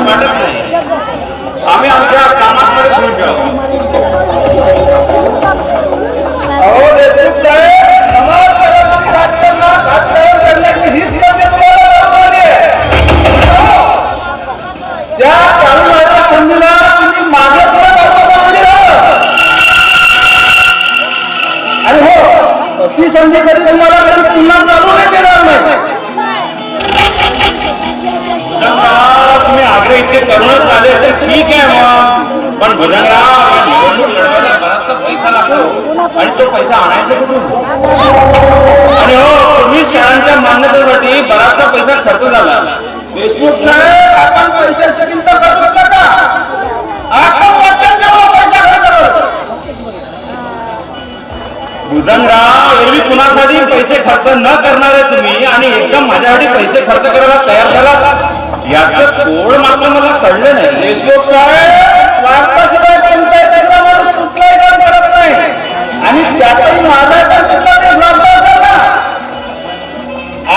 वाटत नाही. आम्ही आमच्या कामाकडे घेऊन जाऊ. अहो देशमुख साहेब, समाजकारणाची राजकारण करण्याची हीच संधी तुम्हाला लाभली आहे. त्या चालूच्या संधीला तुम्ही मागे पुढे करता म्हणजे आणि हो, अशी संधी कधी तुम्हाला कधी पुन्हा चालू नाही देणार नाही. तुम्ही आग्रह इतके करूनच आले तर ठीक आहे मग, पण भजनराव निवडणूक लढवायला बराचसा पैसा लागतो आणि तो पैसा आणायचा कुठून? आणि हो, पूर्वी शाळांच्या मान्यतेसाठी बराचसा पैसा खर्च झाला. देशमुख साहेब, आपण पैशाची चिंता करू नका. आपण वाटेल तेवढा पैसा खर्च करू. भुजंगराव, एरवी कुणासाठी पैसे खर्च न करणारे तुम्ही आणि एकदम माझ्यासाठी पैसे खर्च करायला तयार झाला, याचं कोड मात्र मला कळलं नाही. देशमुख साहेब, स्वार्थाशिवाय कोणताही दुसरा माणूस कुठलाही काम करत नाही आणि त्यातही माझा तर कुठला ते स्वार्थ असेल ना.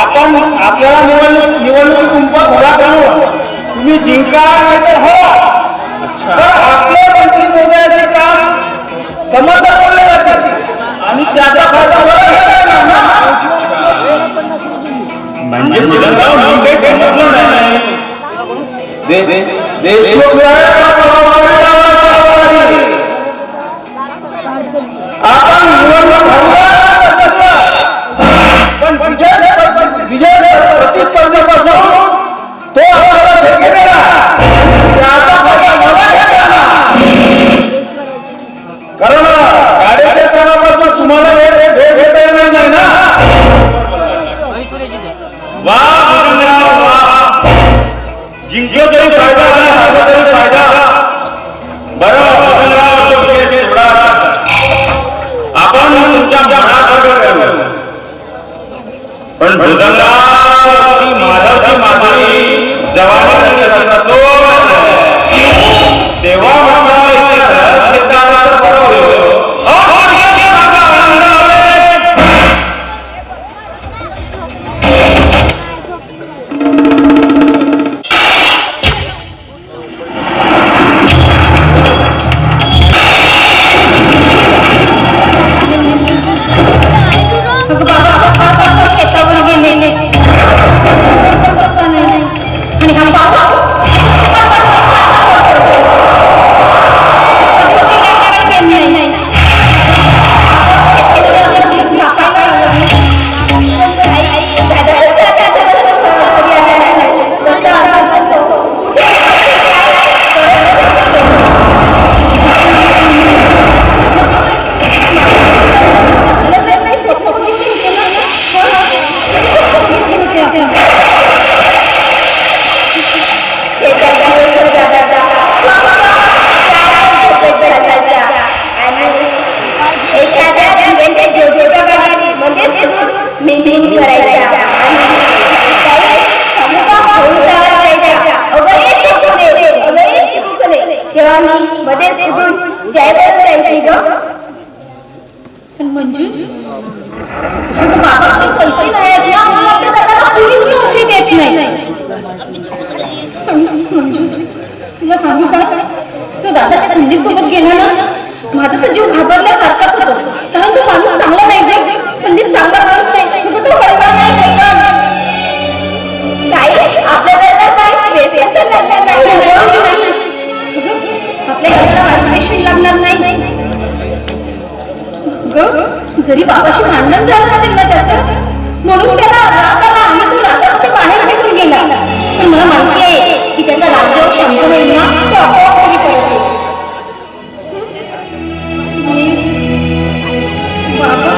आपण आपल्याला निवडणुकीत तुमचा घोडा करू, तुम्ही जिंका नाही तर हो. तर आपले मंत्री मोदयाचे काम समर्थन बोलले जातात आणि त्याचा फायदा मला घ्यायला येणार ना. म्हणजे भुजंगराव मी काही समजलं नाही. देशमुख साहेब, आपण निवडणूक पण विजय प्रतिस्पर्धेपासून तो आपल्याला शक्य देणार, त्याचा फायदा मला घ्यायला. कारण शाळेच्या कामापासून तुम्हाला भेट घेता येणार नाही ना. वा भुजंगराव वा, जिंकलो तरी फायदा आणि हारलो तरी फायदा. बरं भुजंगराव, तो विषय सोडा. आपण तुमच्या मनासारखं करू. पण भुजंगराव, ती माधवची माधुरी जवानी असो तेव्हा तुला सांगू का, तो दादा त्या संदीप सोबत गेला ना, माझा तर जीव घाबरल्यासारखाच होतो. कारण तो माणूस चांगला नाही ग. संदीप चांगला माणूस नाही, तो हलवा नाही. आपल्या घराला वाईट लागणार नाही ग. जरी बाबाशी भांडण झालं असेल ना त्याचं, म्हणून त्याला राग आला आणि तो रागामध्ये बाहेर निघून गेला. पण मला माहिती आहे की त्याचा राग जेव्हा शांत होईल ना, तो आपोआप कमी पडतो. बाबा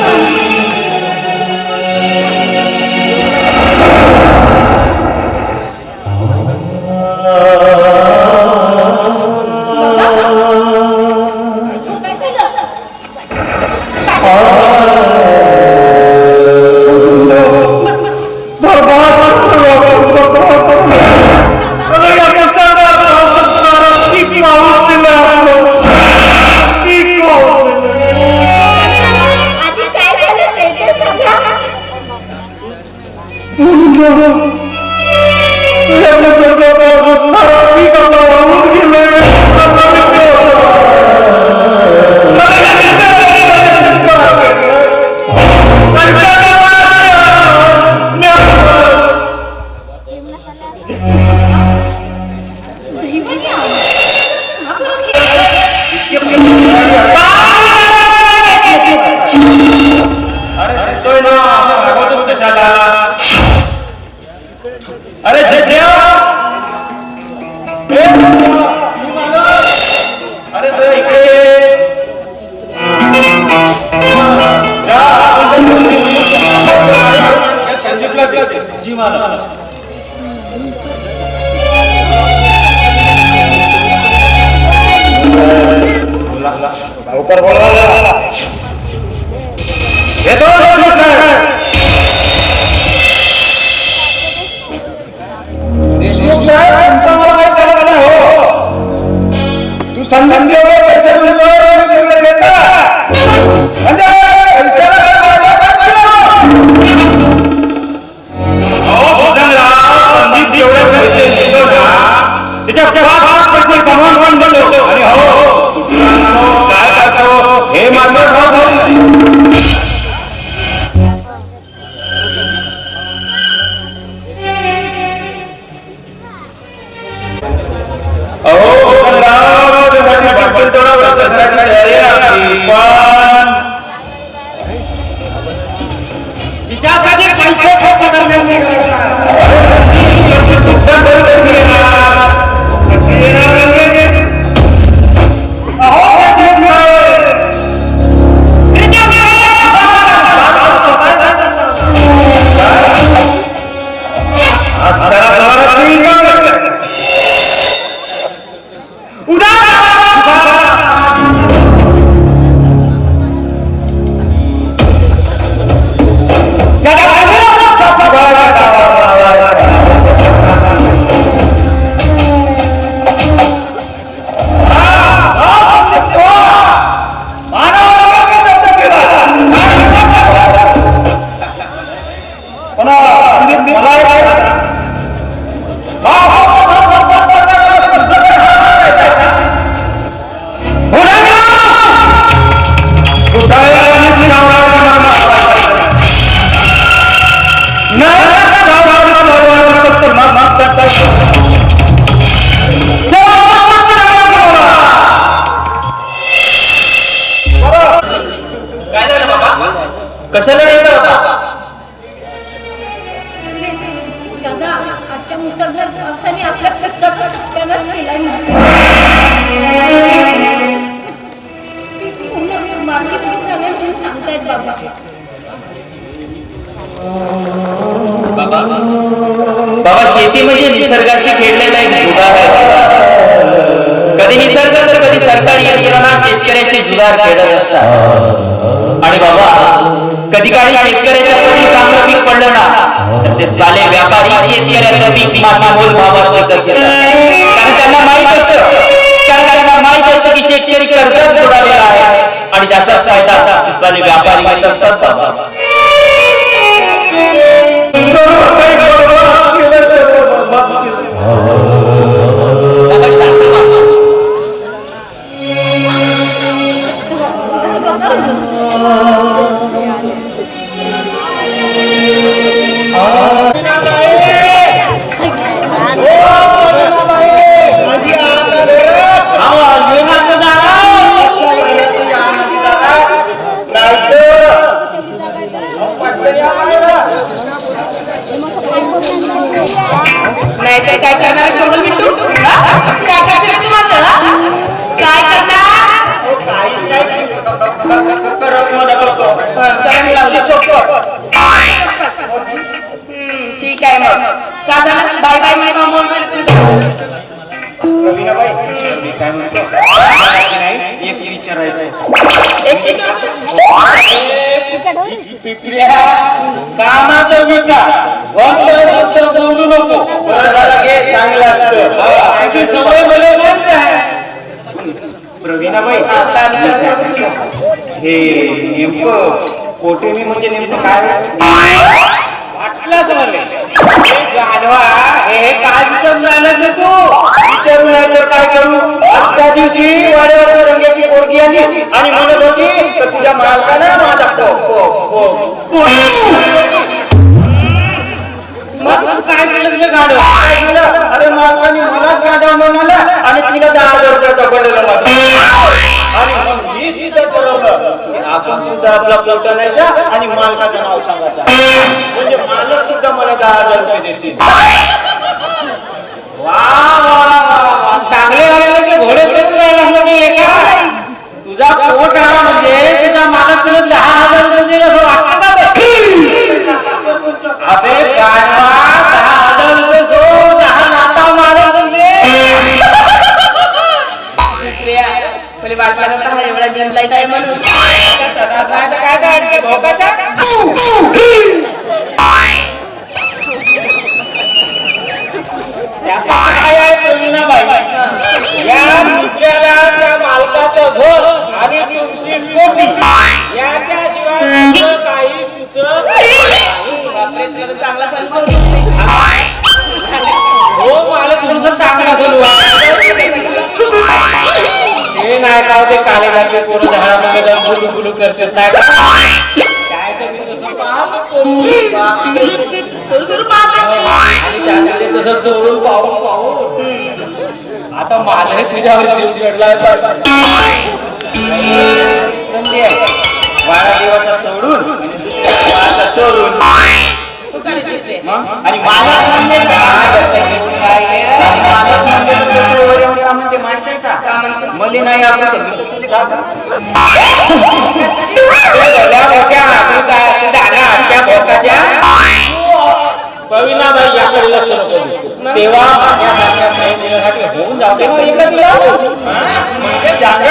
अरे देतोय ना, असं भागवतोस कशाला? अरे जे जे अरे तो इकडे जा, संदीपला दे. जी मला लवकर बोलवा. येतो देशमुख साहेब, तुमचा मला काही कळलं नाही हो. तू समजून घे, पैसे देता म्हणजे पैशाला काय संदीप जेवढे पैसे देतो ना त्याच्या पैसे समान बनलो. आणि हो काय करतो हे मात्र ठाऊक नाही. तिच्यासाठी पैसे खर्च करण्याची गरज नाही. कशाला येणार होता? दादा, आजच्या मुसळधार पावसाने आपल्या पिकाचा सत्यानाश केला पूर्ण मार्केट झाले म्हणून सांगतायत बाबा. बाबा, शेती म्हणजे निसर्गाशी खेळलेला एक जुगार आहे. कधी निसर्ग तर कधी सरकारी यंत्रणा शेतकऱ्याचे जुगार खेळत असतात. आणि बाबा, कधी काळी शेतकऱ्याच्या कधी चांगलं पीक पडलं ना तर ते साले व्यापारी शेतकऱ्याचं पीक मोल भावात विकत घेतात. कारण त्यांना माहित असतं की शेतकरी कर्जात बुडालेला आहे आणि त्याचा फायदा साले व्यापारी घेत असतात. बाबा, नाही तर काय करणार छोटू बिट्टू? काय करशील तू माझं? काय करणार? ठीक आहे मग. का झालं? बाय बाय माय मामा एक विचारायचं कामाचा विचार बोलू नको. चांगलं असतं सवय मला बंद आहे. प्रवीणाबाई, हे नेमकं कोटेमी म्हणजे नेमकं काय वाटलंच गाढवा? हे काय विचारून राहिलं तू? विचारून नाही तर काय करू? त्या दिवशी वाड्यावर रंगाची पोरगी आली आणि म्हणत होती तर तुझ्या मालकानं माझा मग तू काय केलं? तुला गाढव काय केलं? अरे मालकाने मलाच गाढव म्हणाला बंडलामध्ये. आणि मग मी सुद्धा ठरवलं की आपण सुद्धा आपला पोटा न्यायचा आणि मालकाचं नाव सांगायचं, म्हणजे मालक सुद्धा मला 10,000 रुपये देतील. वा वा वा, चांगले वागले घोडे करून राहिला म्हणजे का तुझा पोट आला म्हणजे तुझा मालक तुला 10,000 रुपये देईल असं वाटतं का बे? अबे गाढवा, 10,000 रुपये सोड, 10 लाथा मारून तुझे. प्रिया मला वाटल्यानंतर हा एवढा डीम लाईट आहे म्हणून. तसाच नाही तर काय काय भोकाचा त्याचं काय आहे प्रवीणाबाई, या दुसऱ्याला त्या मालकाचं घर आणि तुमची कोठी याच्याशिवाय दुसरं काही सुचत बापरे, तुला तर चांगला चालू करून हो. मालक थोडस चांगला चालू हे नाही का ते काले घातले पोरं झाडामध्ये जाऊन गुलू गुलू करतात नाही का त्याचं मी तसं पाहत सुरू सुरू पाहत असेल. आणि त्याचं ते तसं चोरून पाहून आता माझ्याही तुझ्यावर जीव चिडलाय वाडा देवाचा सोडून आणि दुसऱ्या देवाचा चोरून तू काय चिडते? आणि मालक म्हणजे माणसं का का म्हणते? मले नाही आपण मी तसं घालतो. प्रवीणाबाई याकडे लक्ष नको देऊ. तेव्हा माझ्यासारख्या बहिणीसाठी होऊन जाऊ दे. मग एका दिला म्हणजे जागा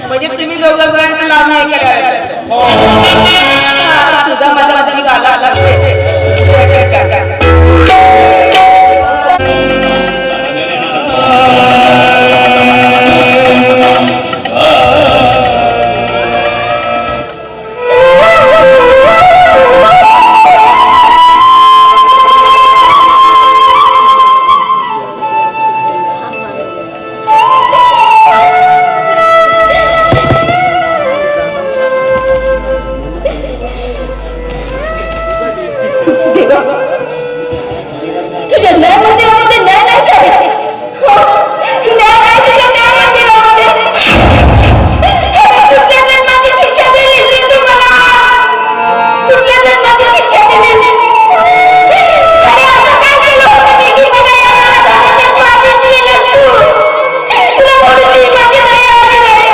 म्हणजे तुम्ही दोघं जण लाभ नाही केला. तुझा माझा माझा जीव आला आला तुझ्या न्याय मंदिरामध्ये न्याय नाही का रे? हो, न्याय नाही तुझ्या न्याय मंदिरामध्ये. कुठल्या जन्माची शिक्षा दिली रे तू मला? कुठल्या जन्माची शिक्षा दिली? अरे असं काय केलं होतं मी की मला या नरकामध्ये स्वाधीन केलंस तू? तुला थोडीशी माझी दया आली नाही.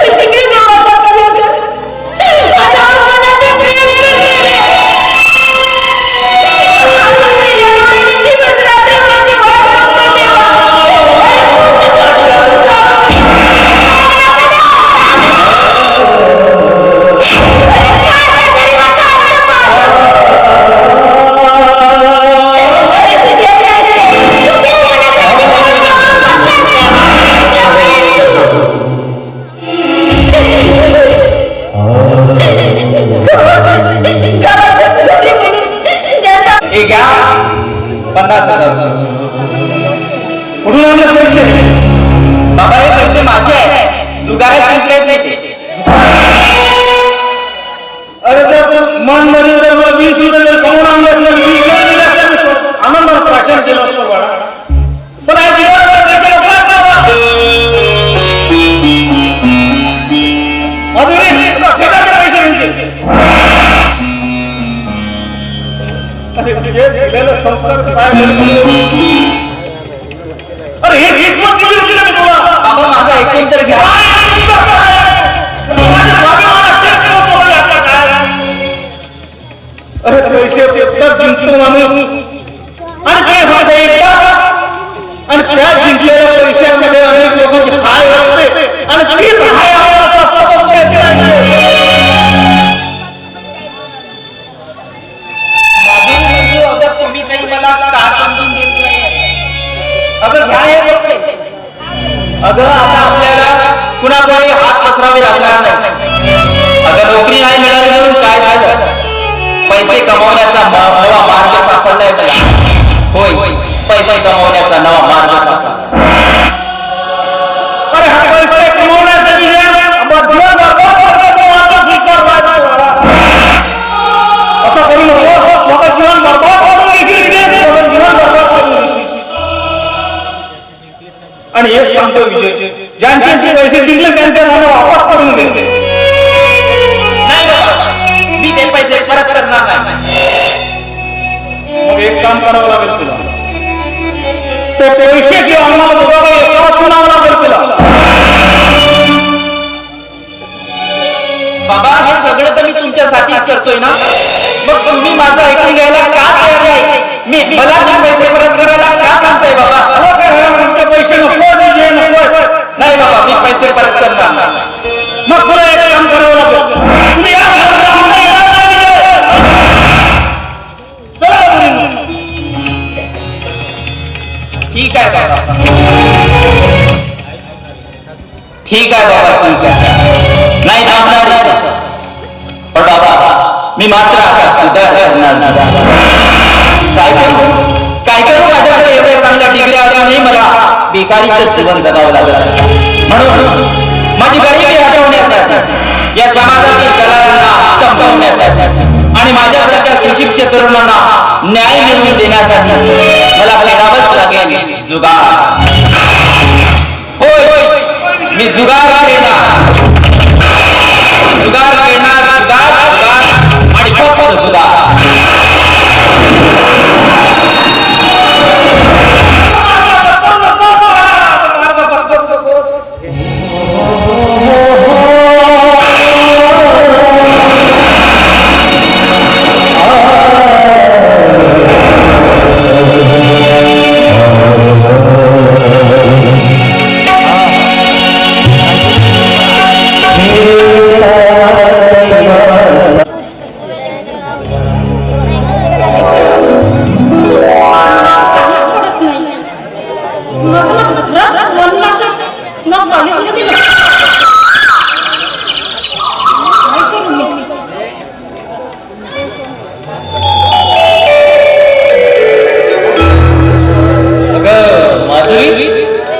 मी तिकडे देवाचा कलंक. माझ्यावर मनाचे प्रेम विरून गेले. हे घ्या 50,000. कुठून आणले पैसे? बाबा हे पैसे माझे आहे, जुगारे जिंकलेत नाही ते. अरे जर मन मध्ये जर मला 20 रुपये कमवून आणले असते 20 आनंदात प्राशन केलं असतं बाळा. पण आज दिवसभर पैसे नको आहेत बाबा. अजूनही ठेकाचे पैसे घ्यायचे. अरे तुझे दिलेलं संस्कार काय अरे हे हिकमत दिली होती ना मी तुला. बाबा माझं ऐकून तर घ्या. अरे पैसे जिंकतो माणूस आणि काय फायदा एकदा आणि त्या जिंकलेल्या पैशामध्ये अनेक लोकांची हाय असते आणि तीच हाय अगर तुम्ही काही मला का समजून देत नाही अगर घ्या हे कपडे. अगं आता आपल्याला कुणाकडे हात पसरावे लागणार नाही. अगं नोकरी नाही मिळाली म्हणून काय झालं, पैसे कमवण्याचा नवा मार्ग सापडलाय मला. होय, पैसे कमवण्याचा नवा मार्ग सापडला. अरे हा पैसे कमवण्याचा जीवन बरबाद करण्याचा मार्ग स्वीकारला. असं करू नको, स्वतः जीवन बरबाद काम करावं लागेल तुला. ते पैसे जे आम्हाला दोघांना एकावर चुनावं लागेल तुला. बाबा हे सगळं तर मी तुमच्यासाठीच करतोय ना, मग तुम्ही माझं ऐकून घ्यायला का तयार नाही? मला ते पैसे परत करायला का सांगताय बाबा? आमचे पैसे नको जे नको. नाही बाबा, मी पैसे परत करणार नाही. मग तुला एक काम करावं लागेल. तुम्ही या घरात आम्हाला येणार नाही. चला मुलींनो. ठीक आहे बाबा, ठीक आहे बाबा, ठीक आहे. नाही थांबणार पण बाबा मी मात्र आता सुधारणार नाही. काय करू माझ्याकडे एवढ्या चांगल्या डिग्र्या असूनही मला बेकारीचं जीवन जगावं लागलं. म्हणून माझी गरिबी हटवण्यासाठी, या समाजातील कलांना संपवण्यासाठी आणि माझ्यासारख्या सुशिक्षित तरुणांना न्याय मिळवून देण्यासाठी मला खेळावंच लागेल जुगार. होय, मी जुगार खेळणार, जुगार खेळणार, जुगार आणि फक्त जुगार.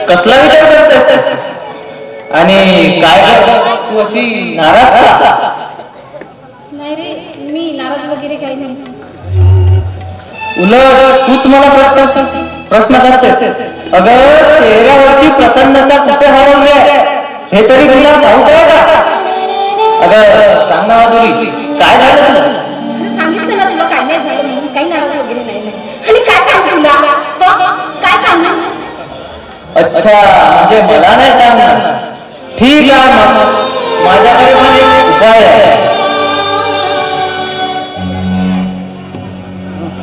कसला विचार करतेस आणि काय करत तू अशी नाराज का? नाही रे, मी नाराज वगैरे काही नाही. उलट तूच मला प्रश्न करतेस. अगं चेहऱ्यावरची प्रसन्नता कुठे हरवली आहे हे तरी तुला ठाऊक आहे का? अगं सांग ना माधुरी, काय झालं तुला? सांगितलं ना तुला काय नाही झालं म्हणून, काही नाराज वगैरे नाही. आणि काय सांगू तुला? काय सांगू? अच्छा, म्हणजे मला नाही सांगणार. ठीक आहे, मग माझ्याकडे पण एक उपाय आहे.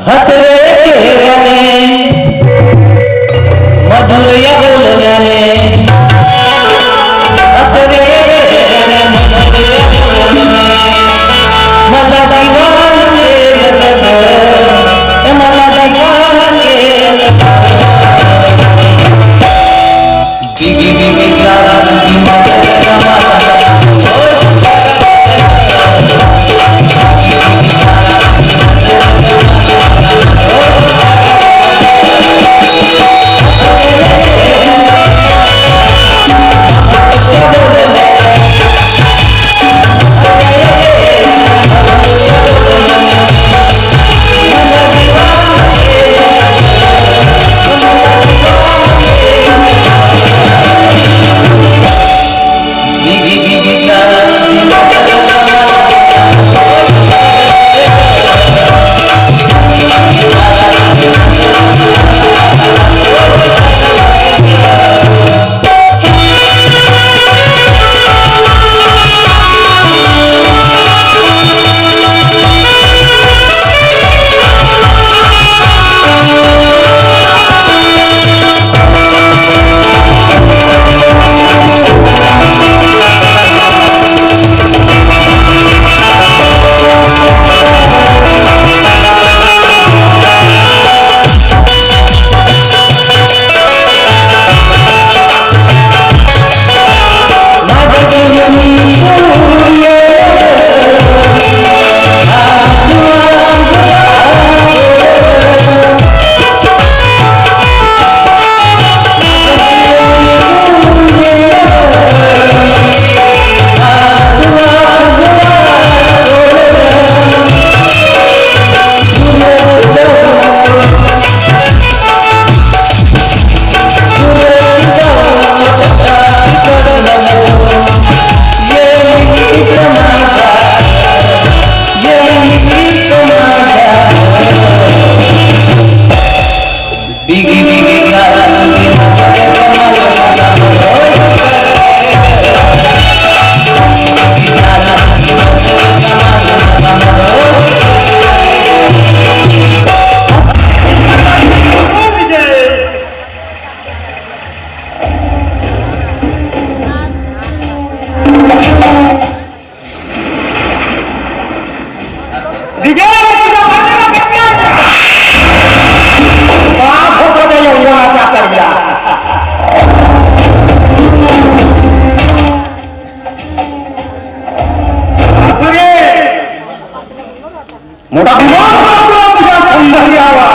हसरे चेहऱ्याने, मधुर या बोलण्याने, हसरे चेहऱ्याने, मधुर या बोलण्याने मला दिवान केलं, मला दिवान केलं. Give me बाप होता त्या यौवनाचा कर्जा. मोठा तुझ्या सौंदर्यावा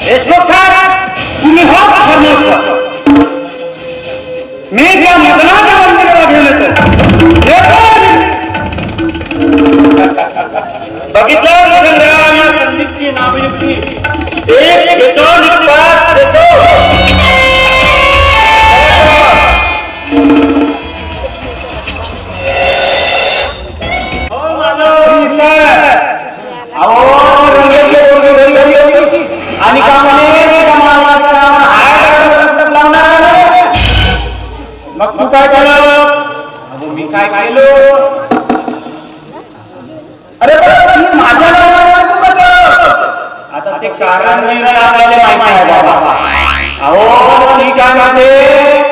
देशमुख साहेब, तुम्ही होत धर्मेश्वर. मी त्या मदनाच्या मंदिराला घेऊन येतो. बघितलं मदनराव या संदीपची नामयुक्ती. एक घेतो आणि पाच देतो. आणि का मग तू काय केलं? मी काय केलो? अरे माझ्या आता ते कारण लागायला माहिती आहे बाबा. अहो मी काय म्हणते,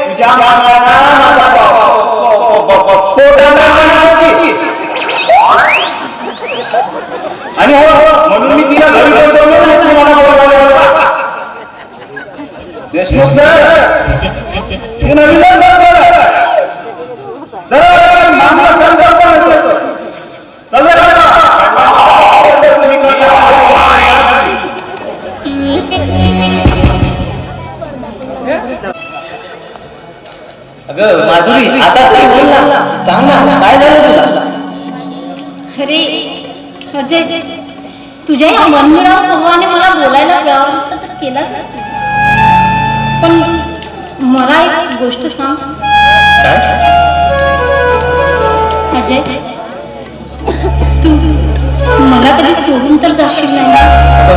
तुझ्या मामाला माझा आणि हो म्हणून मी तिला घरी बसवलं तुम्हाला बोलवायला. देशमुख सर, नवीन जरा मामला संदर्भ अगं माधुरी, आता काय बोल ना, सांग ना काय झालं तुला? अरे अजय, तुझ्या या मनमिळाव स्वभावाने मला बोलायला प्रवृत्त तर केलाच असतो. पण मला एक गोष्ट सांग अजय, तू मला कधी सोडून तर जाशील नाही?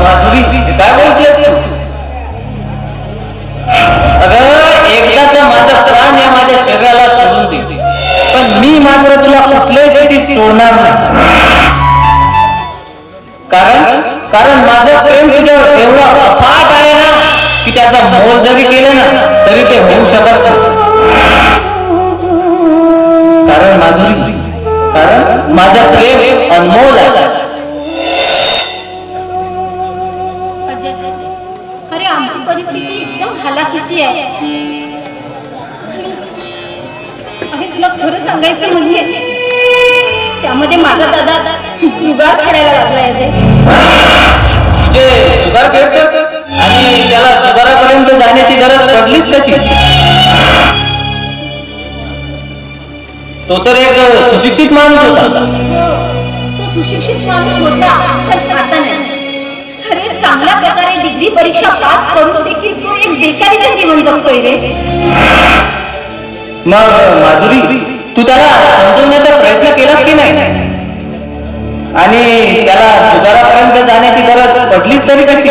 माधुरी काय बोलतेस तू? अगं एकदाचा माझा प्राण या माझ्या शरीराला सोडून दे, पण मी मात्र तुला कुठल्याही स्थितीत सोडणार नाही. कारण माझं प्रेम तुझ्यावर एवढं अफाट आहे ना की त्याचा मोल जरी केलं ना तरी ते होऊ शकत नाही. कारण माधुरी, कारण माझं प्रेम अनमोल आहे. अजय, अरे आमची परिस्थिती एकदम हालाकीची आहे. आणि तुला खरं सांगायचं म्हणजे त्यामध्ये माझा दादा जुगार खेळायला लागलाय अजय. तुझे जुगार खेळतो आणि त्याला जुगारापर्यंत जाण्याची गरज पडलीच कशी? तो तर एक सुशिक्षित माणूस होता. तो सुशिक्षित माणूस होता, पण आता नाही. अरे चांगल्या प्रकारे डिग्री परीक्षा पास करून देखील तो एक बेकारीचं जीवन जगतोय रे. मग माधुरी, तू त्याला समजवण्याचा प्रयत्न केलास की नाही? आणि त्याला जुगारापर्यंत जाण्याची गरज पडलीच तरी कशी?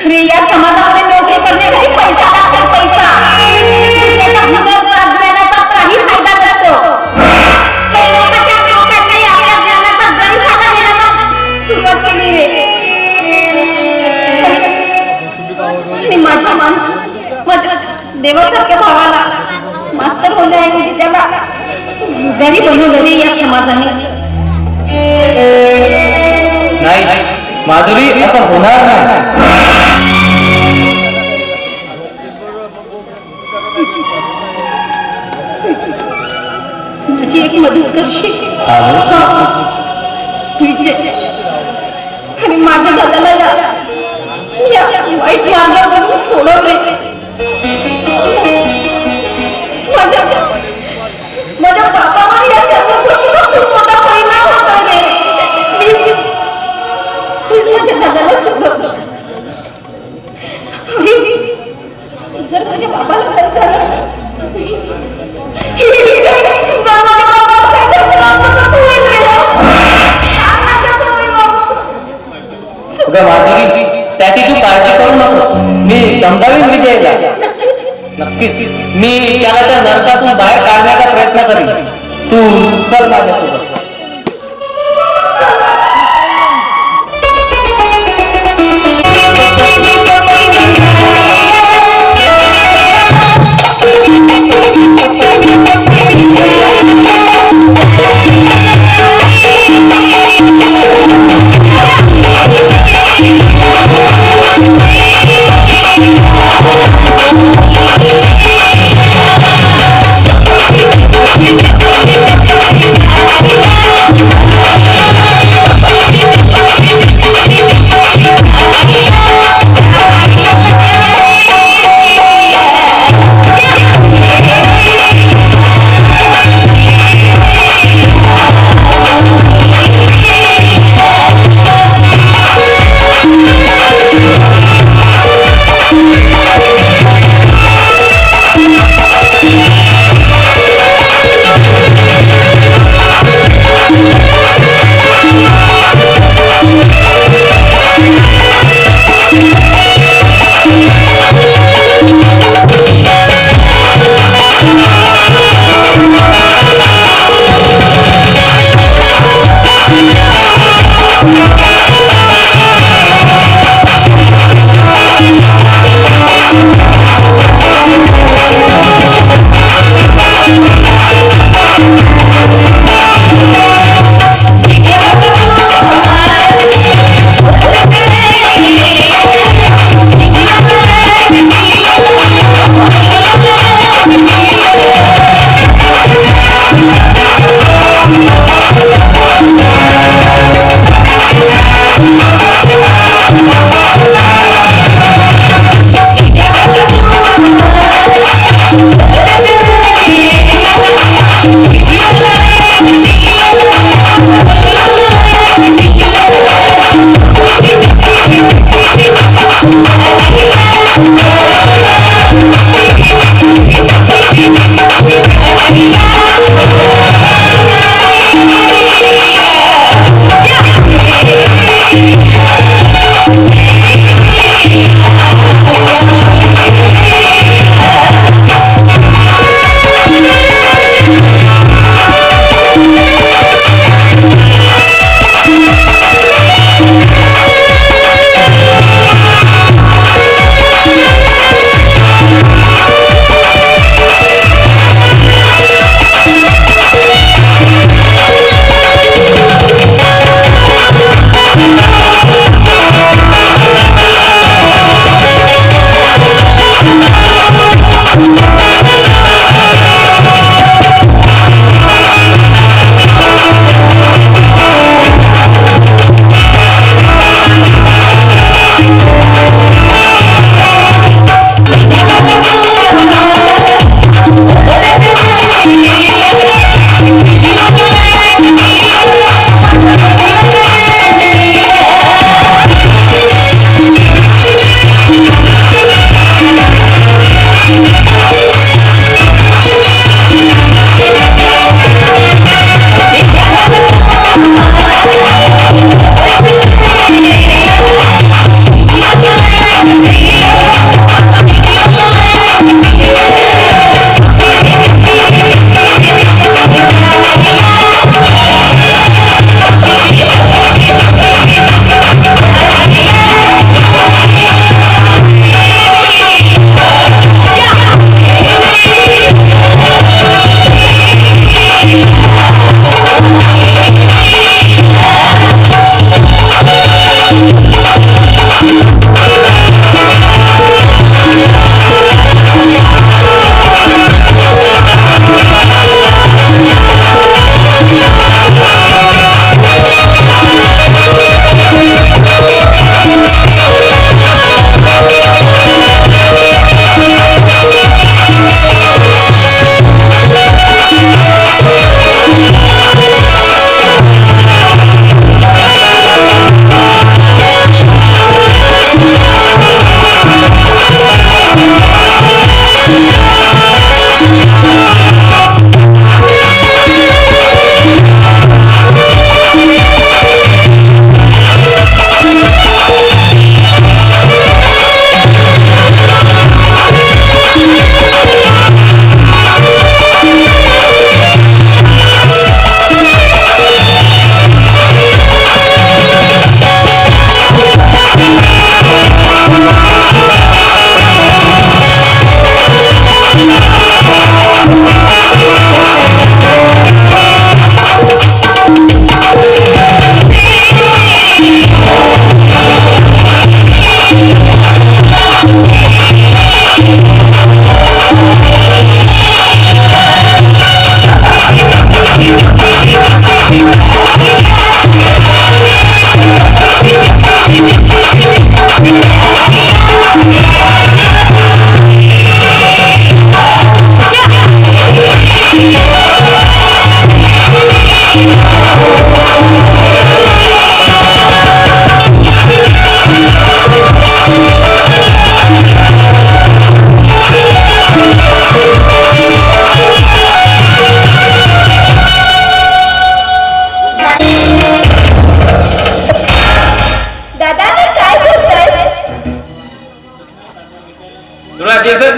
अरे या समाजामध्ये नोकरी करण्यासाठी पैसा लागतो, पैसा. दुसऱ्याच्या हुनर साथ देण्याचा काही फायदा नसतो. काही लोकांच्या लोकांनी आपल्या ज्ञानाचा गैरफायदा घेण्याला सुरुवात केली रे. मी माझ्या देवासारख्या भावाला मास्तर होण्याऐवजी त्याला जुगारी बनवलं रे या समाजाने. नाही माधुरी, असं होणार नाही. माझी एक मदत करशील? आणि माझ्या दादाला या वाईट मार्गावरून सोडवले. माझ्या बाबावर या सर्व गोष्टीचा खूप मोठा परिणाम होता रे. प्लीज माझ्या दादाला सोडव. जर माझ्या बाबाला काही झालं जर माझ्या बाबाला काही झालं तर आमचं कसं होईल रे? सांग ना कसं होईल बाबा? अगं माधवी, त्याची तू काळजी करू नको. मी समजावीन विजयला. नक्कीच मी त्याला त्या नरकातून बाहेर काढण्याचा प्रयत्न करीन. तू चल माझ्यासोबत. Thank you.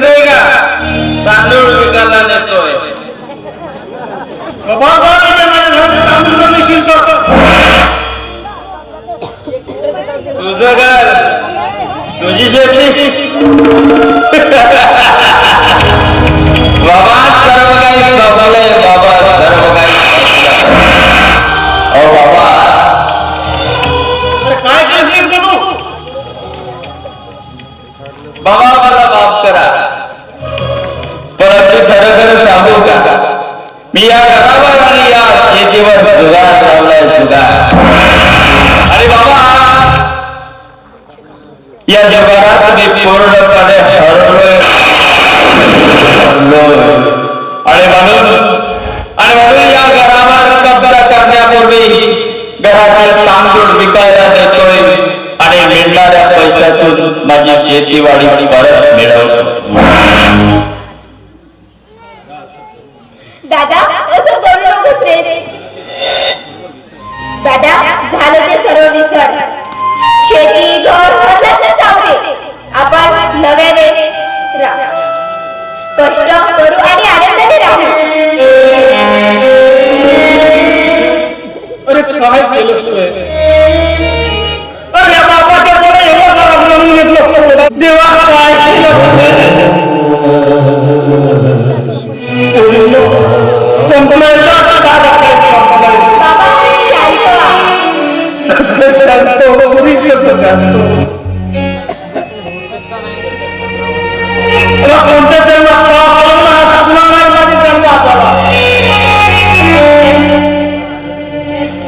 नेतोय का तांदूळ विकायला नेतोय? तुझं घर तुझी शेती बाबा सर्व काही संपलंय बाबा, सर्व काही अहो बाबा काय केलं तू? बाबा मला माफ करा, परंतु खरं खरं सांगू का, मी या घरावर आणि या शेतीवर जुगार लावलाय, जुगार. अरे बाबा या जगात मी पूर्णपणे हरलोय आणि म्हणून या घरावर कब्जा करण्यापूर्वी घरातील तांदूळ विकायला देतोय आणि मिळणाऱ्या पैशातून माझी शेतीवाडी परत मिळवतो. दादा असं करू नकोस रे. दादा झालं ते सर्व विसर. शेती घर हरलंच जाऊ दे. आपण नव्याने कष्ट करू आणि आनंदाने राहू. अरे काय केलंस तू? अरे बाबाच्या पुढे एवढं खराब म्हणून घेतलं देवा, काय संपलंय बाबा कोणत्या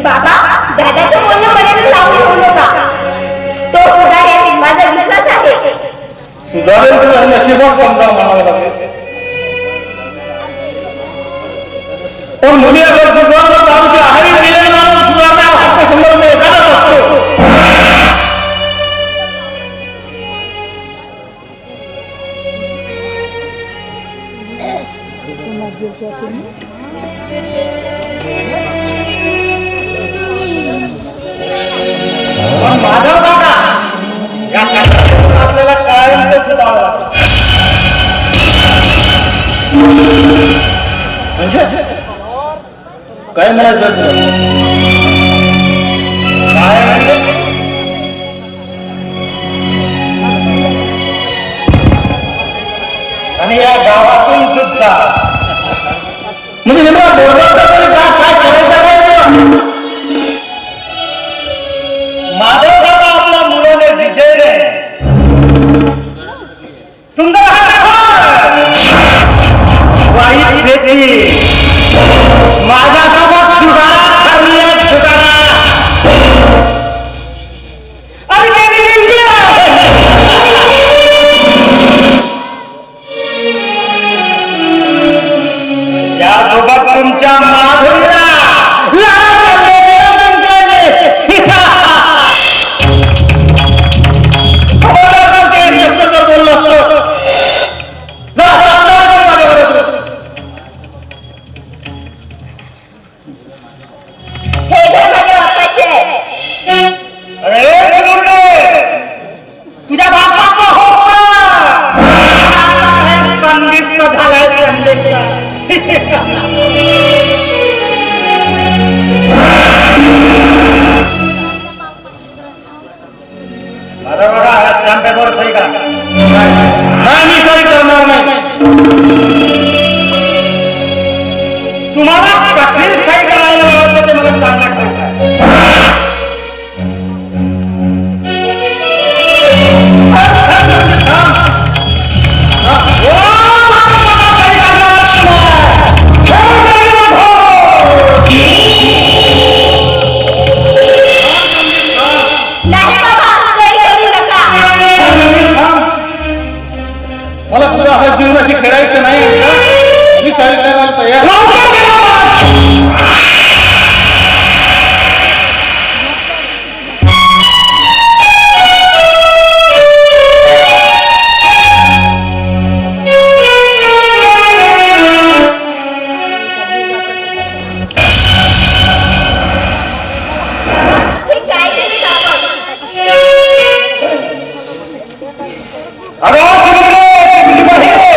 बाबा दादाचं बोलणं मनाला लावून घेऊ नका. तो सुधारेल माझा विश्वास आहे. सुधारेल तुझ्या नशिबात समजा म्हणावं लागेल. पण मुली अगर सुधारलं तर आमची आहारी गेलेला माणूस सुधारण्या हक्क संदर्भ एखादाच असतो. पण माधव काका या काकाला आपल्याला कायमचं सुधारावं लागतं. म्हणजे काय म्हणायचं काय आणि या गावातून सुद्धा म्हणजे नेमका बोलवता तरी काय करायचं काय? माधव दादा आपल्या मुलाने विजयने सुंदर वाईट शेती माझ्या गावात सुधारा ठरली, सुधारा आणि यासोबत तुमच्या माधुरीला हे घर माझ्या बाप्पाचे आहे. तुझ्या बापाचा पंडित झालाय पंडितचा. माझा बघा स्टॅम्प पेपरवर सही करा. नाही मी सही करणार नाही. तुम्हाला कशी सही करायला आवडतं ते मला चांगलं कळतं. नाही बाबा सही करू नका. मला तुझ्या हात जीवनाशी खेळायचं नाही का? मी सही करायला तयार. हे काय केलं आपण? अरे तुझी बहीण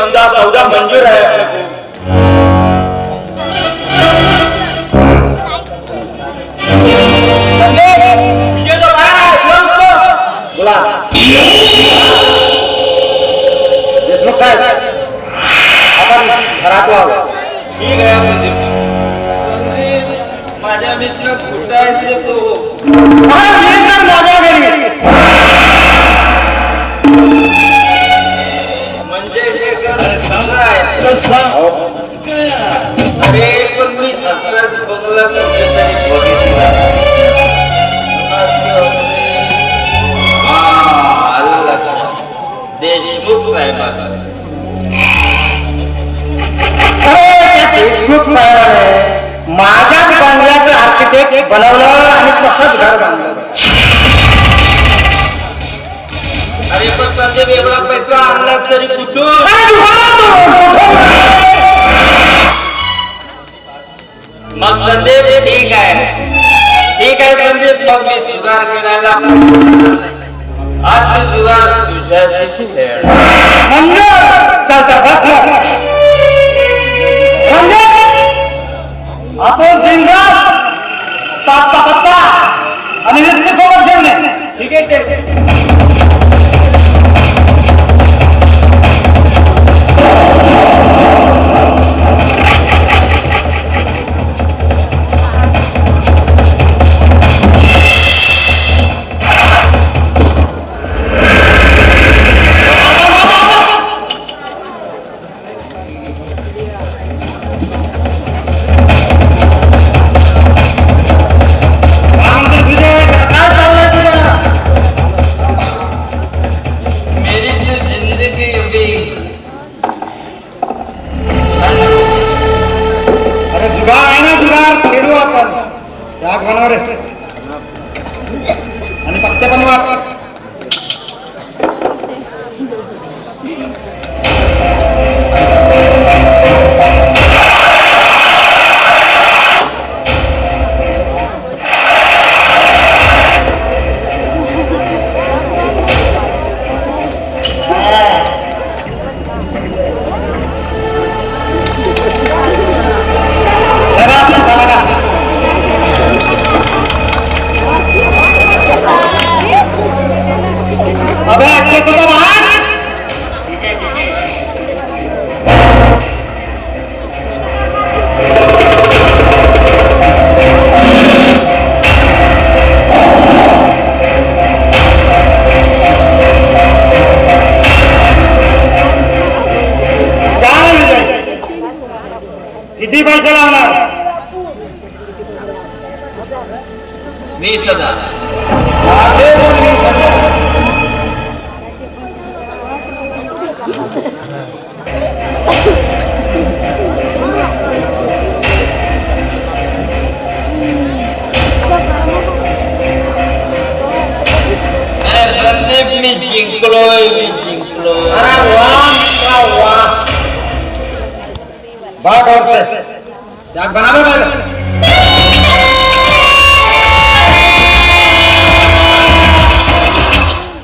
समजा सौदा मंजूर आहे अपने को. विजय जो बाहेर आहे, बोला. देशमुख साहेब आपण घरात व्हावं. ठीक आहे संदीप. माझ्या मित्र फुटायचे तो माझ्या घरी म्हणजे हे घर सांगाय. अरे पण मी असलाच बंगला कुठेतरी बघितला. आलं लक्षात. देशमुख साहेबांचा. देशमुख साहेब माझ्याच बंगल्याचं आर्किटेक्ट बनवलं आणि तसंच घर बांधलं. अरे पण संदीप एवढा पैसा आणला तरी कुठून? मग संदीप ठीक आहे संदीप मग मी जुगार खेळायला आज मी जुगार तुझ्याशी खेळ. आपण जिंकणार तात्ता पत्ता आणि विस्की सोबत जेवणे. ठीक आहे. मेरी जो जिंदगी अभी अरे जुगार आहे ना, जुगार खेळू आपण. त्या घालावर आणि पत्ते पण वापर. अबे अक्के तुझा बाहेर. चाल विजय, किती पैसे लावणार? मी सदा संदीप मी जिंकलोय. अरे वाह वाह. बहुत और से क्या बनावे पहले.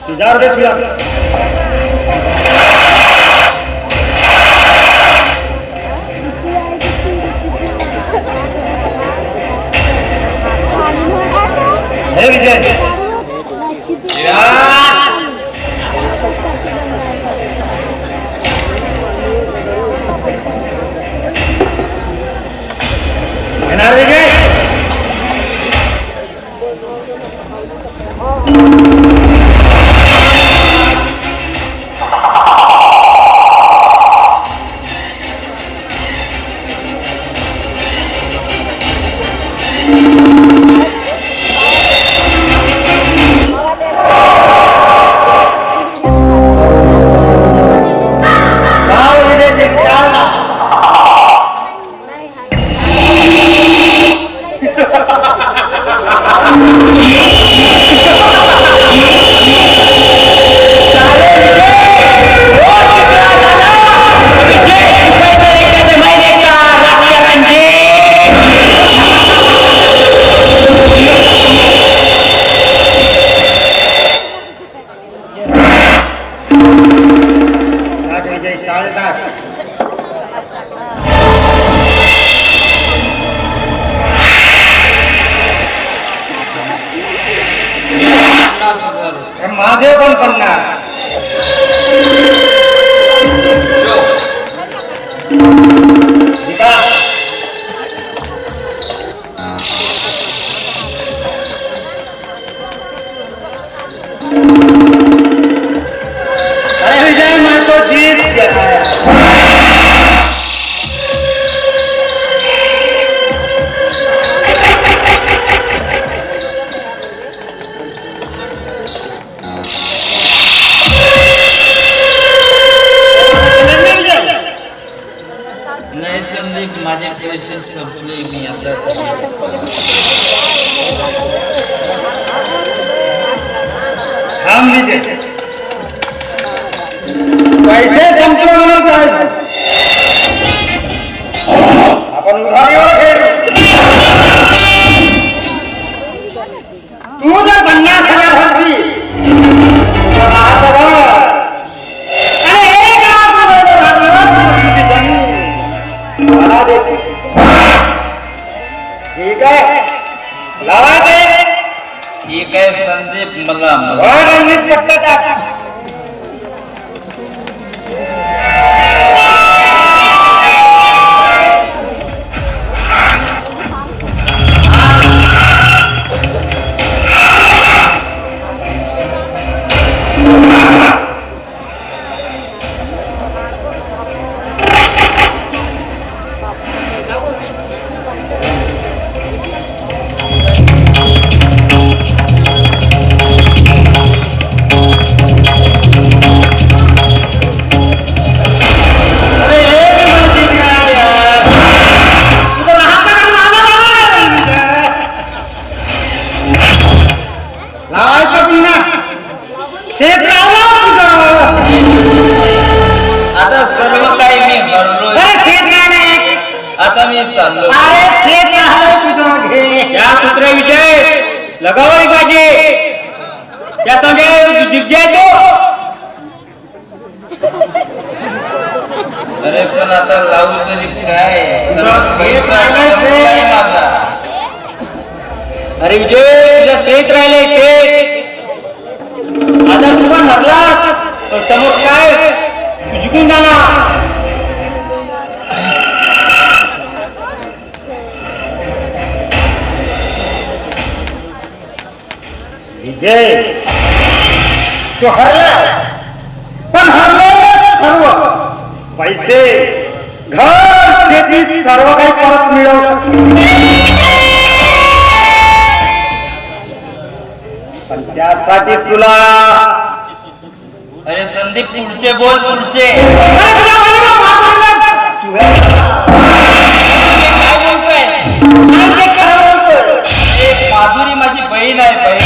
1000 रुपये दिया. हे विजय येणार विजय. विजय चालतात. माझे पण 50. ठीक आहे. अरे विजय मैं तो जीत गया. नाही संदीप, माझे पैसे संपले. मी आता थांब विजय. पैसे संपले म्हणून काय? आपण उधारीवर खेळू. तू जर 50,000 भरती तुझं राहतं बघ. आणि 1,00,000 तुझी जमीन मला दे. ठीक आहे, लावायचे. ठीक आहे संदीप, मला रणनीत पट्टा टाक. लावायचं पुन्हा शेत लावा तुझं. आता सर्व काही मी हरलोय. अरे शेत नाही. आता मी चाललो. अरे शेत राहिलं तुझं घे. क्या कुत्रे विजय लगाओ बाजी. क्या समझे जीत जाए तो. अरे पण आता लावू तरी काय? सर्व शेत पैसा राहिलंय. काय माझा? अरे विजय तुझ्या सेत राहिले सेत. आता तू पण हरलास तर समोर काय तू जिंकून जाणार. विजय तू हरला, पण हरलो सर्व पैसे, घर, शेती सर्व काही परत मिळवू शकतो. पण त्यासाठी तुला अरे संदीप, पुढचे बोल, पुढचे. काय बोलतोय? माधुरी माझी बहीण आहे. बहीण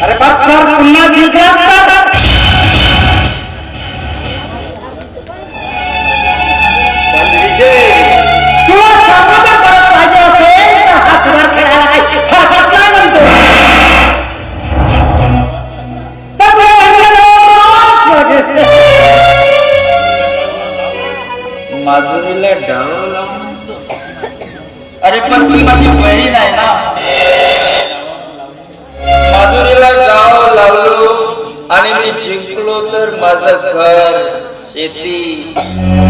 अरे पत्थर पुन्हा जिंकले असतात. पण विजय तुला समाधान परत पाहिजे असेल तर हा तुला खेळायला काही हरकत नाही म्हणतो. माधुरीला डाव लावून. अरे पण तू माझी बहीण आहे ना. माधुरीला डाव लावलो आणि मी जिंकलो तर माझं घर, शेती,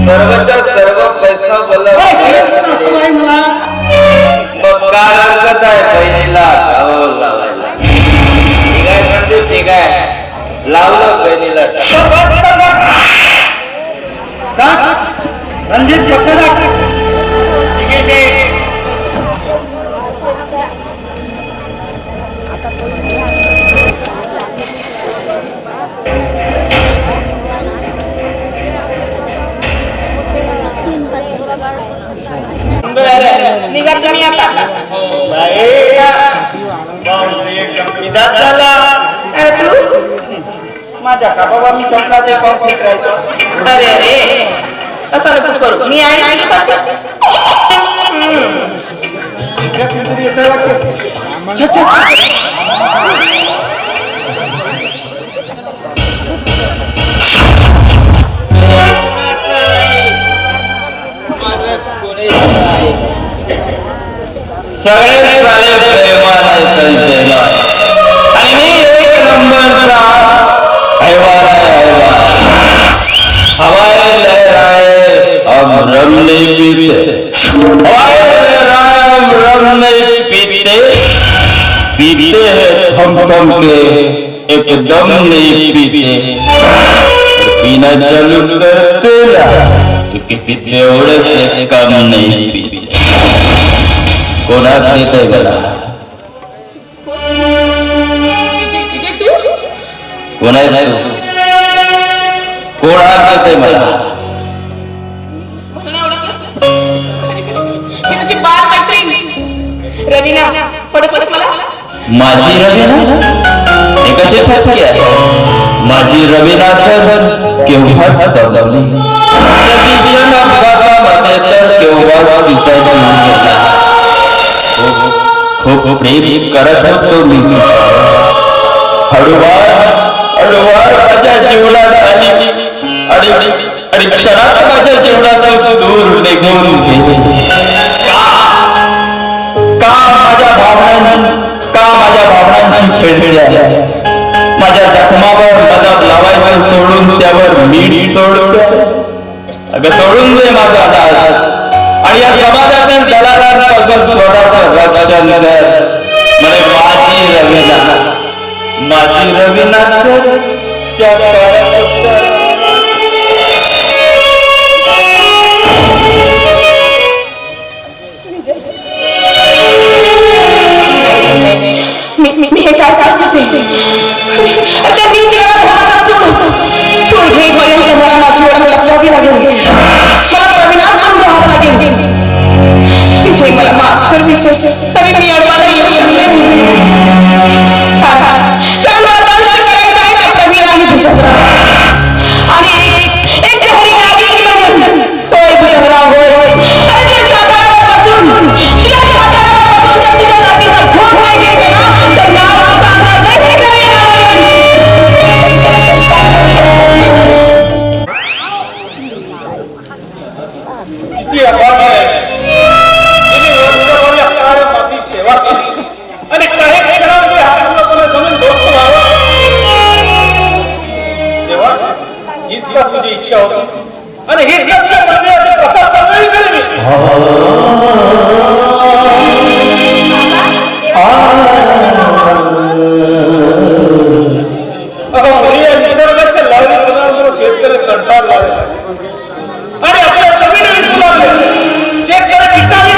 सर्वच्या सर्व पैसा मला मिळेल. मग काय हरकत आहे बहिणीला डाव लावायला? ठीक आहे संदीप, ठीक आहे, लावलं बहिणीला डाव. रणजित पक्का निघा तुम्ही आता. निदान झाला. माझ्या का बाबा मी स्वप्नाचे पाऊस राहतो. अरे अरे असं नको करू. मी आहे ना तुझ्यासाठी. सगळे सारे प्रेमाने संशयला आणि मी एक नंबरचा हैवान हवाए लहराए हम रम नहीं पीते हवाए लहराए हम रम नहीं पीते पीते हैं हम थम के एकदम नहीं पीते पीना चालू करते तो किसी एवढे से कम नहीं पीते कोणात देत आहे मला विजय तू कोणात नाही कोणात देत आहे मला मला नाही ओळखलंस? ही तुझी बाळ मैत्रीण रवीना ओळखलंस मला माझी रवीना हे कसे छाती आहे माझी रवीना तर केव्हाच सजवली भीषण अपघातामध्ये तर केव्हाच तिचा जीव गेला खूप प्रेम करत होतो मी हळूवार हळूवार माझ्या जीवनात आली आणि क्षणात माझ्या जीवनात दूर निघून गेली का माझ्या भावनांची छेडछाड माझ्या जखमावर मदत लावायचं सोडून त्यावर मीठ सोडून अगं सोडून दे माझा दास आणि या समाजातील दलालांपासून स्वतःचं रक्षण कर म्हणे माझी रवीना त्या मी हे काय करत होते आता मी जगात होत असतो सोड घे पर्यंत मला माझी ओळख लपवावी लागेल मला प्रवीणात आणून राहावं लागेल विजय मला माफ कर विजय अरे मी अडवायला येऊ शकले तर आता शिक्षण काय कर्तव्य आहे तुझ्याचं आणि एक घरी लागेल होय भुजंगराव होय अरे तुझ्या छाछाडावर बसून जर तुझ्या जातीचा झोप नाही घेते ना तर नाव सांगणार नाही किती अभावी आहे तिने वर्षभर या काळ्या माती सेवा केली आणि काही क्षणामध्ये हाताला जमीन दोस्त व्हावं तेव्हा हीच का तुझी इच्छा होती आणि हीच का तुझ्या मंदिराचे प्रसाद सांगली केली अगं मुली या निसर्गाच्या लावणी पदार्थावर शेतकरी कंटाळ लावले आणि आपल्या जमिनी विकू लागले शेतकरी ठिकाणी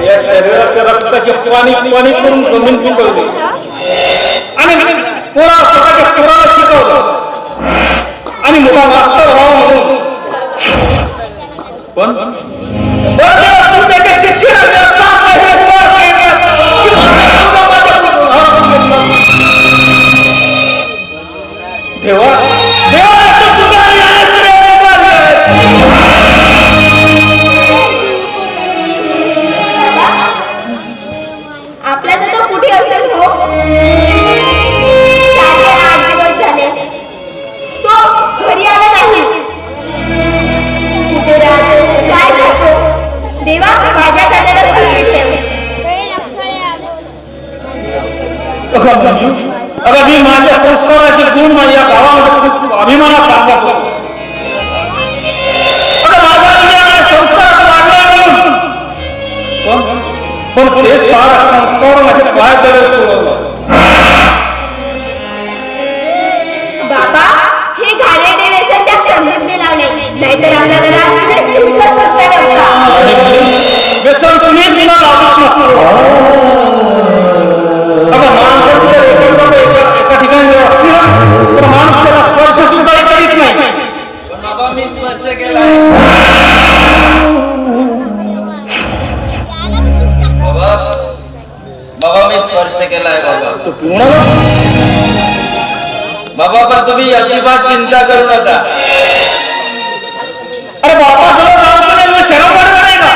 या शरीराच्या रक्ताचे पाणी पाणी करून जमीन पिकवली आणि पोरा स्वतःच्या पोराला शिकवलं आणि मोठा मास्तर व्हावा म्हणून पण त्याच्या शिष्याला देवा आपल्या तर तो कुठे असेल हो 8 दिवस झाले तो घरी आला नाही कुठे राहतो काय करतो देवा माझ्या खात्याला सुट्टी ठेव अगं मी माझ्या संस्काराचे गुण माझ्या गावामध्ये खूप अभिमानात सांगत होतो माझा माझ्या संस्कारात लागला म्हणून पण ते सारा संस्कार माझ्या पाय तळेल बाबा हे घाणेरडे व्यसन त्या संदीपने लावले नाहीतर आपल्या घरात व्यसन तुम्ही तिला लावत नसतो अगं माणसाचं एका ठिकाणी जर असतील तर माणूस त्याला स्पर्श सुद्धा करीत नाही बाबा मी स्पर्श केलाय बाबा मी स्पर्श केलाय बाबा बाबा पण तुम्ही अजिबात चिंता करू नका अरे बाबा शरम वाटत नाही का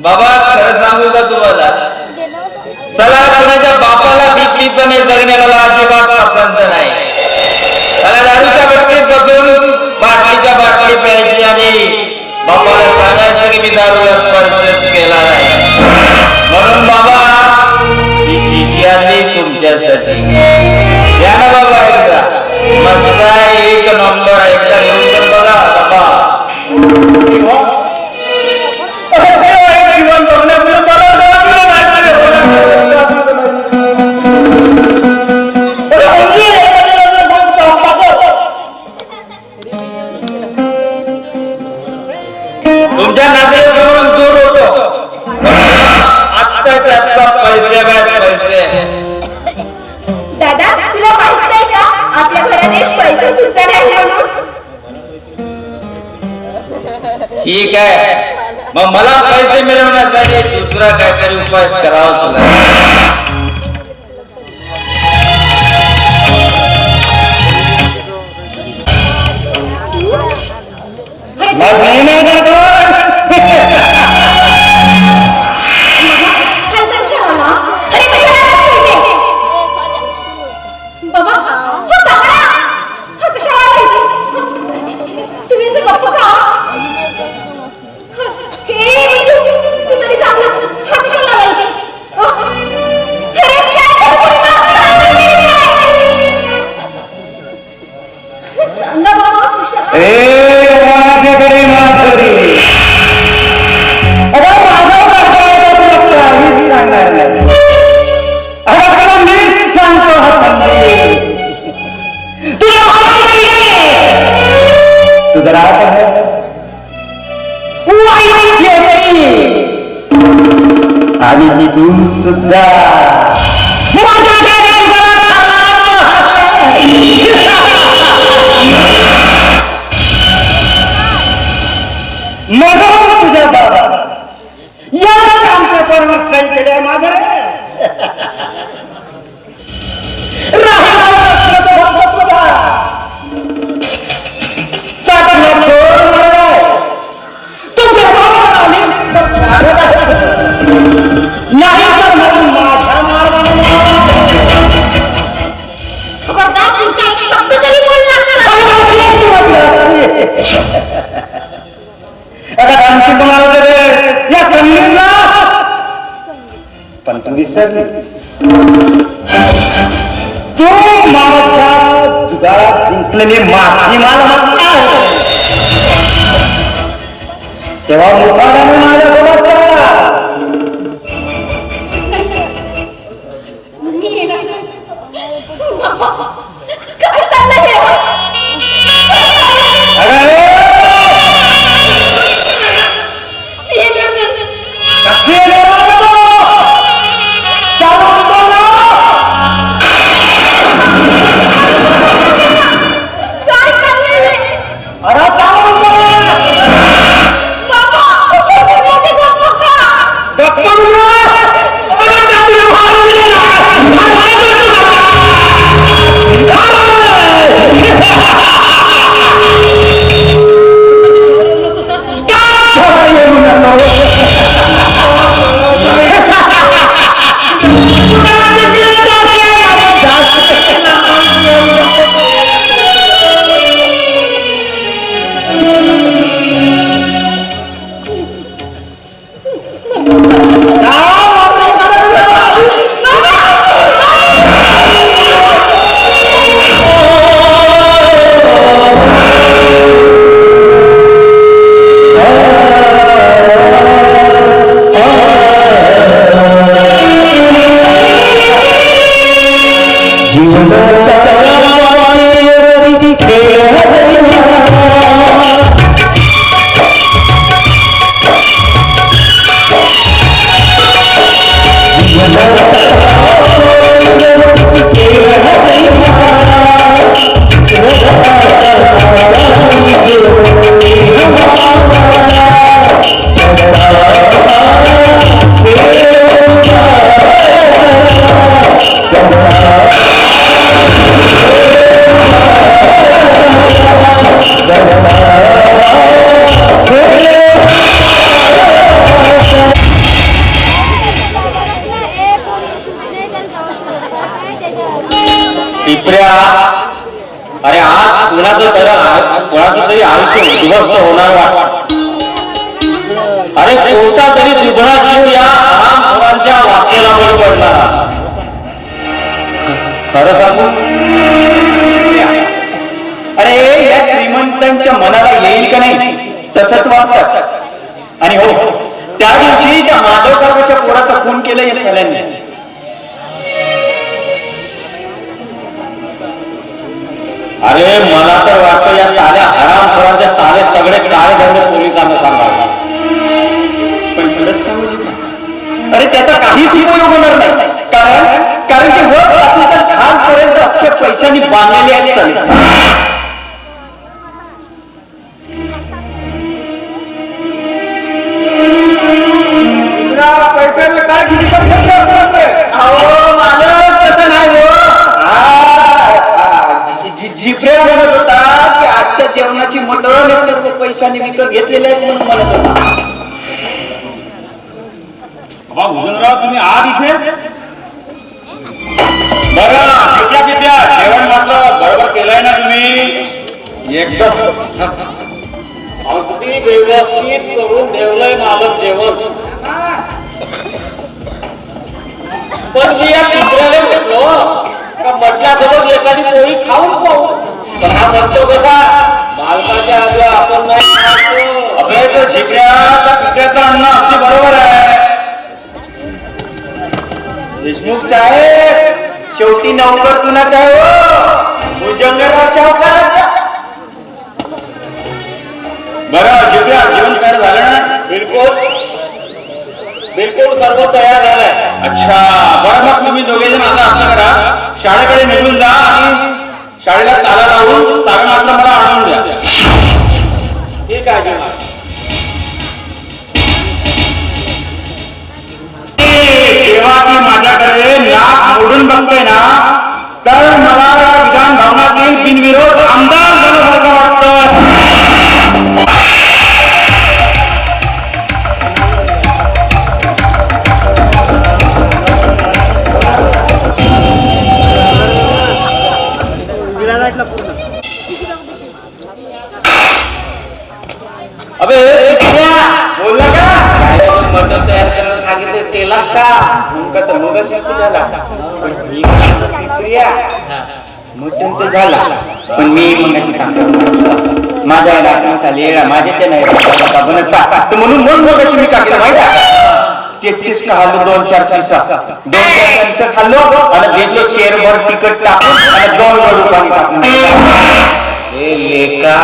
बाबा खरं सांगू का तुम्हाला प्रामाणिकपणे जगणे मला अजिबात पसंत नाही. मला दारूच्या बाटलीत बसून बाटलीच्या बाटली प्यायची आणि बाबाला सांगायचं की मी दारूला स्पर्शच केला नाही. म्हणून बाबा ही शिशी आणली तुमच्यासाठी. द्या ना बाबा एकदा. मस्त आहे, एक नंबर. एकदा घेऊन तर बघा बाबा. जीवन जगण्यापुढे मला तुमच्या नातेवाईकांकडून दूर होतो. आत्ताच्या आत्ता पैसे पैसे. दादा तुला माहित नाही का आपल्या घरात एक पैसे सुद्धा नाही म्हणून. ठीक आहे, मग मला पैसे मिळवण्यासाठी दुसरा काहीतरी उपाय करावाच लागेल. आणि निघून सुद्धा तुझ्या बाबा या काम पेपरवर सही केल्या माझं पण तू विसरली तू माझ्या जुगारात जिंकलेली माछी माल तेव्हा मुखाने माझ्या सोबत काय चाललंय अरे उद्ध्वस्त होणार वाट. अरे कोणता तरी दुबळा जीव या हरामखोरांच्या वासनेला बळी पडणार. खरं सांगू, अरे या श्रीमंतांच्या मनाला येईल का नाही तसंच वाटतात. आणि हो, त्या दिवशी त्या माधव काकाच्या पोराचा खून केला या साल्यांनी. अरे मला तर वाटतं या साऱ्या हरामखोरांच्या सारे सगळे काळे धंदे पोलिसांना सांगावे. पण खरंच सांगू, अरे त्याचा काहीच उपयोग होणार नाही. कारण की वर असेल तर खानपर्यंत अख्ख्या पैशांनी बांधलेले आहेत सगळे. पैशाने काय किती मालक तसं नाही हो. जिब्रे म्हणत होता की आजच्या जेवणाची मटण सर्व पैशाने विकत घेतलेले आहेत म्हणून म्हणत होता. बाबा भुजंगराव, तुम्ही आत इथे बरं पित्या पित्या जेवण म्हटलं बरोबर केलंय ना तुम्ही? एकदम अगदी व्यवस्थित करून ठेवलंय मालक जेवण. पण मी या पिंजऱ्याने म्हटलो का म्हटल्यासोबत एखादी पोळी खाऊन पाहू. पण हा म्हणतो कसा, मालकाच्या आधी आपण नाही खायचं. अबे तो झिपऱ्या त्या पित्याचं अन्न अगदी बरोबर आहे. देशमुख साहेब, शेवटी नौकर कुणाचा आहे हो? भुजंगराव सावकाराचा. बरं झिपऱ्या, जेवण तयार झालं ना? बिलकुल सर्व तयार झालंय. अच्छा, बरं मग तुम्ही दोघे जण आता असं करा, शाळेकडे निघून जा आणि शाळेला ताला लावून तारा मात्र मला आणून द्या. ठीक आहे जेव्हा तेव्हा ती माझ्याकडे नाक मोडून बघतोय ना, तर मला या विधान भवनातील बिनविरोध आमदार झाल्यासारखं वाटतं. अबे बोलला का मटण तयार करायला सांगितले तेलाच का मुंका तर मुगाशी झाला. पण मी मटण तर झाला, पण मी मगाशी टाकलं माझ्या टाकण्यात आली माझ्याच्या नाही बनत का, तर म्हणून मग अशी मी टाकलं माहिती आहे. 33 का खाल्लो, 2-4 पिसा खाल्लो आणि घेतलो शेरभर तिखट टाकून आणि 2 गडू पाणी टाकून. ए लेका,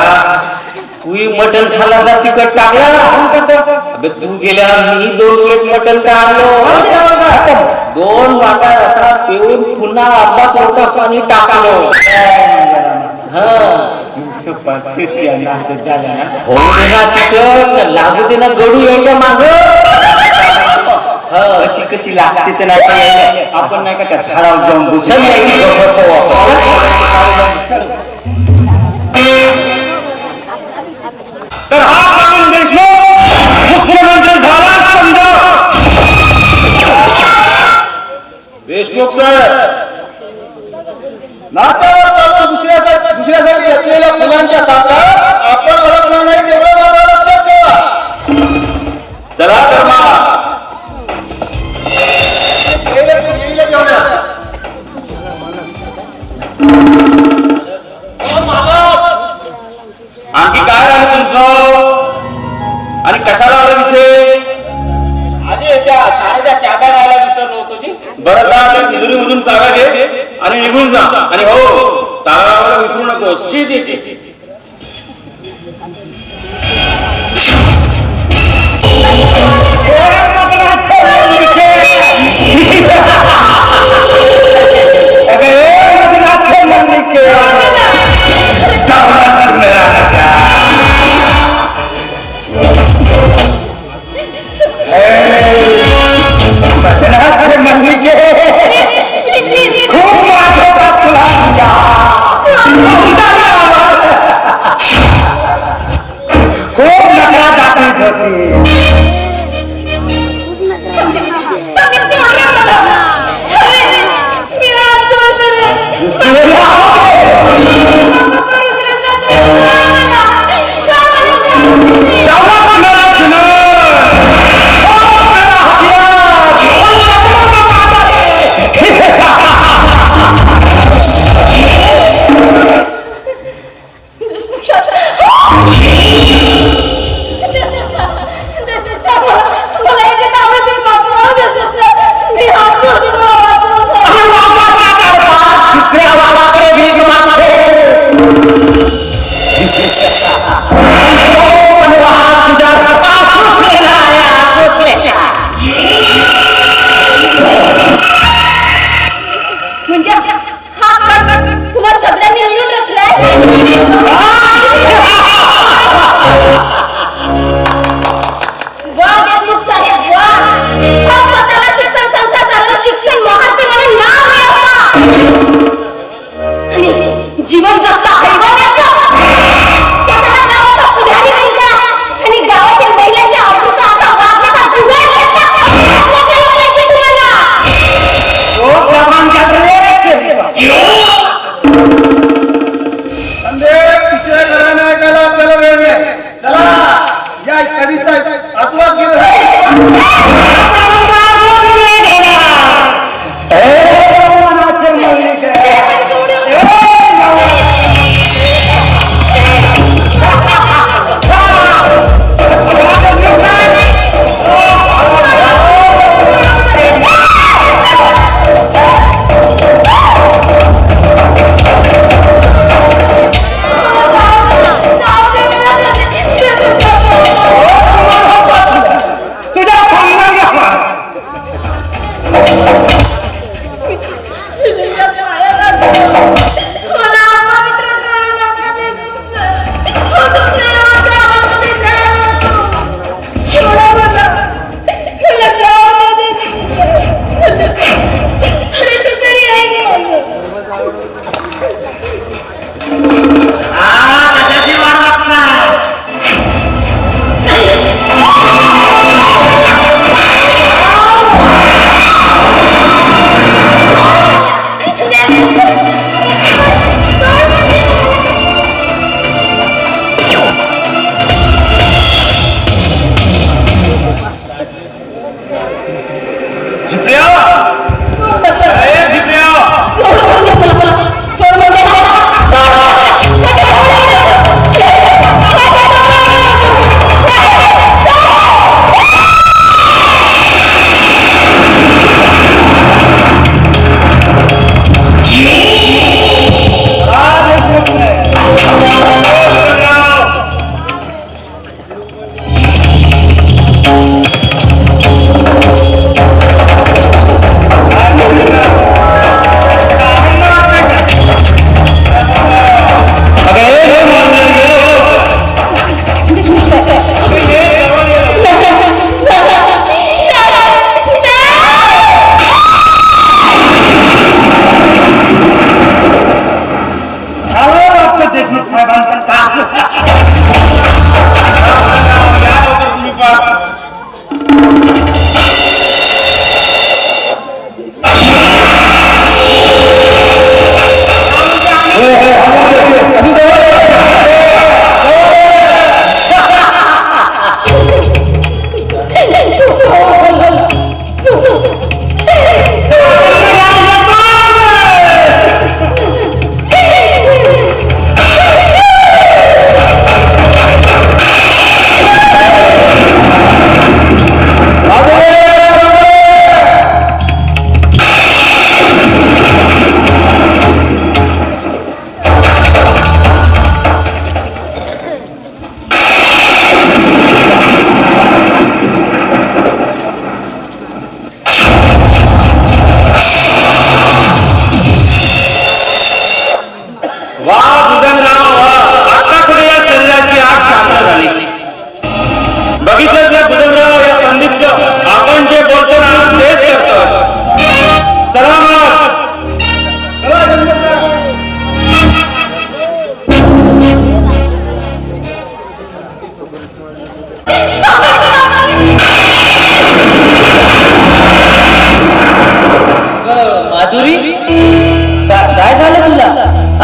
तू मटण खाला का तिखट टाकला? अबे तू गेल्यावर मी 2 प्लेट मटण टाकलो, 2 वाटा रसा पिऊन पुन्हा अर्धा पोटा पाणी टाकलो. हो ना तिखट लागू दे ना गडू यायच्या माग. अशी कशी लागते तर नाही आपण नाही का झाडावर जाऊन बसून यायची तर हा प्रवीण देशमुख मुख्यमंत्री झाला समजा. देशमुख साहेब, नात्यावर चालून दुसऱ्यासाठी घेतलेल्या फुलांच्या साठ्यात आपण ओळखणार नाही तेवढं मात्र लक्षात ठेवा. चला तर मग गेले जेवणात. आणखी काय राहिलं तुमचं आणि कशाला आलं तिथे? आधी त्या शाळेच्या चाब्या द्यायला विसरलो होतो जी. बरं का, त्या तिजोरीमधून चाव्या घे आणि निघून जा. आणि हो, ताला लावायला विसरू नकोस. जी जी जी. कढीचा आस्वाद घेण्यासाठी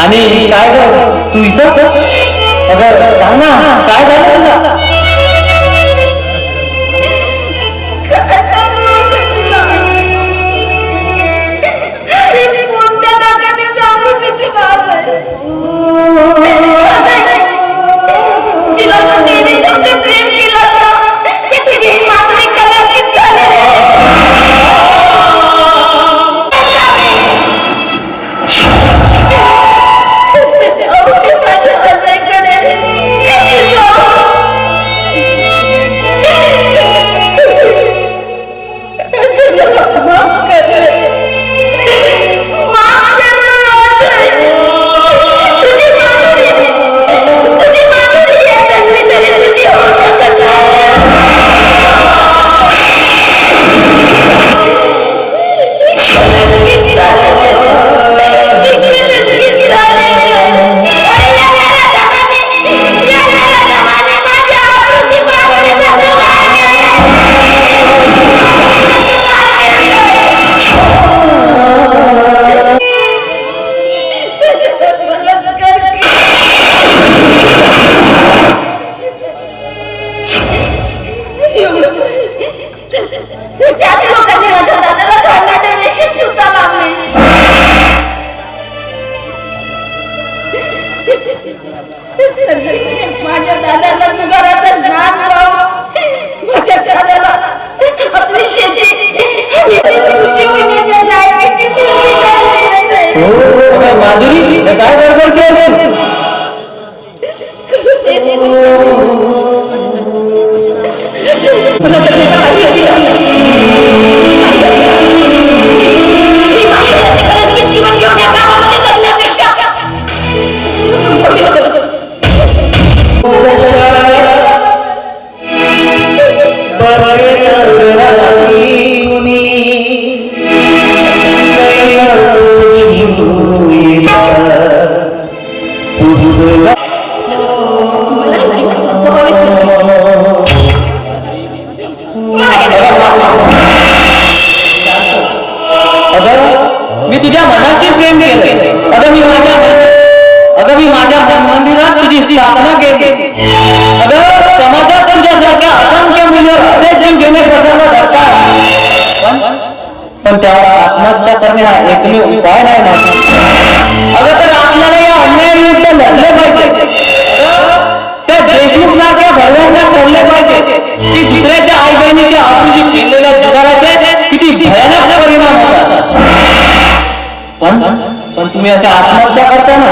आणि काय ग तू इथं अगं सांग ना काय झालं तुला? Oh, इकडे काय गडबड केली? जीवन घेऊन या गावामध्ये जगण्यापेक्षा मी तुझ्या मनाशी प्रेम केलं. अगं मी माझ्या मंदिरात तुझी स्थापना केली. अगं समाजात तुझ्यासारख्या असंख्य मुलीवर असे जीव घेणे प्रसंग घडतात. पण त्यावर आत्महत्या करणे हा एकमेव उपाय नाही ना. अगं तर आपल्याला या अन्यायाविरुद्ध लढले पाहिजे. त्या देशमुख सारख्या भरव्यांना करले पाहिजे की दुसऱ्याच्या आई बहिणीच्या आपुशी खेळलेल्या जुगाराचे किती भयानक परिणाम होतात. पण तुम्ही अशा आत्महत्या करताना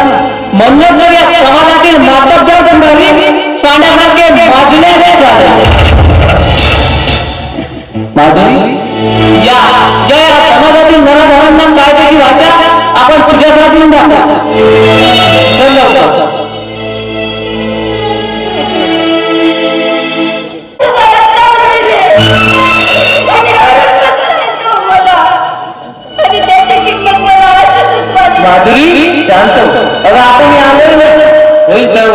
म्हणून जर या समाजातील मातब्बर मंडळी सांडण्यासारखे माजण्याचे झाले. माधुरी या समाजातील नराधमांना कायद्याची भाषा आपण तुझ्यासाठी माधुरी शांत. अगं आता मी आलो होईल सर्व